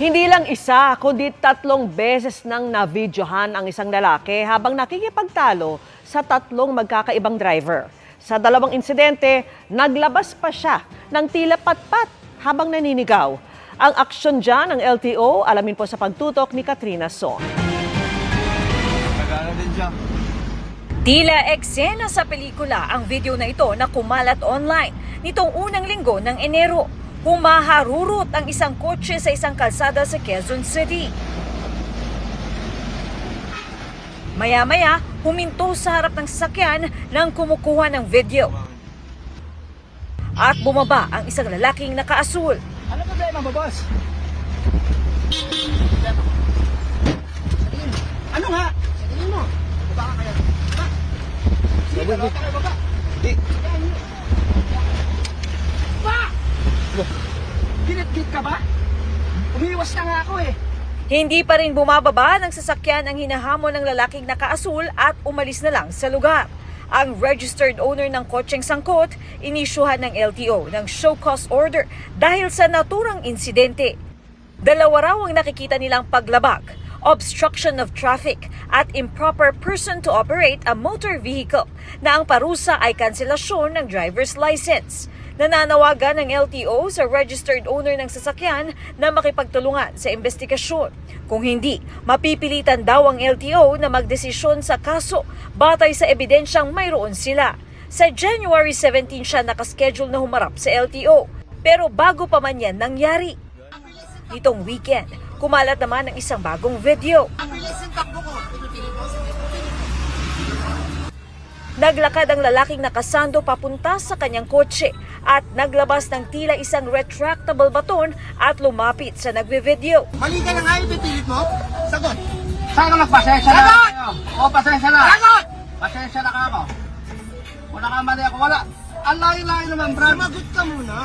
Hindi lang isa, kundi 3 beses nang na-videohan ang isang lalaki habang nakikipagtalo sa 3 magkakaibang driver. Sa 2 insidente, naglabas pa siya ng tila patpat habang naninigaw. Ang aksyon dyan ng LTO, alamin po sa pagtutok ni Katrina Son. Nagana din siya. Tila eksena sa pelikula ang video na ito na kumalat online nitong unang linggo ng Enero. Humaharurot ang isang kotse sa isang kalsada sa Quezon City. Maya-maya, huminto sa harap ng sasakyan nang kumukuha ng video. At bumaba ang isang lalaking nakaasul. Ano problema mo, boss? Ano nga? Sabihin mo. Baba ka kaya. Baba. Sige, baba ka kaya, baba. Di. Baba! Ginit-git ka ba? Umiwas na nga ako eh. Hindi pa rin bumababa ng sasakyan ang hinahamon ng lalaking nakaasul at umalis na lang sa lugar. Ang registered owner ng kotseng sangkot, inisyuhan ng LTO ng show cause order dahil sa naturang insidente. 2 raw ang nakikita nilang paglabag, obstruction of traffic at improper person to operate a motor vehicle na ang parusa ay kanselasyon ng driver's license. Nananawagan ng LTO sa registered owner ng sasakyan na makipagtulungan sa investigasyon. Kung hindi, mapipilitan daw ang LTO na magdesisyon sa kaso batay sa ebidensyang mayroon sila. Sa January 17 siya nakaschedule na humarap sa LTO. Pero bago pa man yan nangyari. Nitong weekend, kumalat naman ang isang bagong video. Naglakad ang lalaking nakasando papunta sa kanyang kotse at naglabas ng tila isang retractable baton at lumapit sa nagbe-video. Mali ka na nga, ipipilit mo? Sagot. Saan ka magpasensya na? Sagot! O, pasensya na. Sagot! Pasensya na ka ako. Wala ka mali ako, wala. Ang layo-layo naman, Brad. Sumagot ka muna.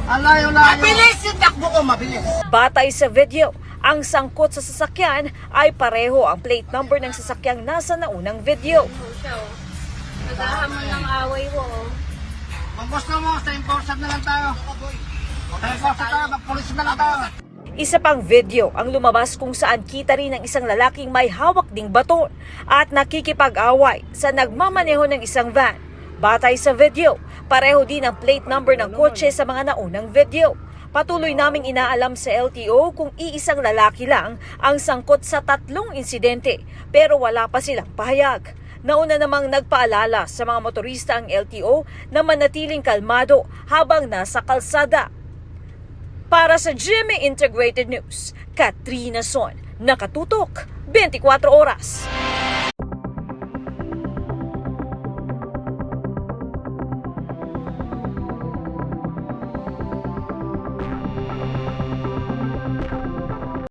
Ang layo-layo. Mabilis yung takbo ko, mabilis. Batay sa video, ang sangkot sa sasakyan ay pareho ang plate number ng sasakyang nasa naunang video. Naghahamon ng away mo. Kung gusto mo, sa enforcer na lang tayo. Sa enforcer tayo, mag-police na lang tayo. Isa pang video ang lumabas kung saan kita rin ng isang lalaking may hawak ding baton at nakikipag-away sa nagmamaneho ng isang van. Batay sa video, pareho din ang plate number ng kotse sa mga naunang video. Patuloy naming inaalam sa LTO kung iisang lalaki lang ang sangkot sa 3 insidente pero wala pa silang pahayag. Nauna namang nagpaalala sa mga motorista ang LTO na manatiling kalmado habang nasa kalsada. Para sa GMA Integrated News, Katrina Son, nakatutok 24 oras.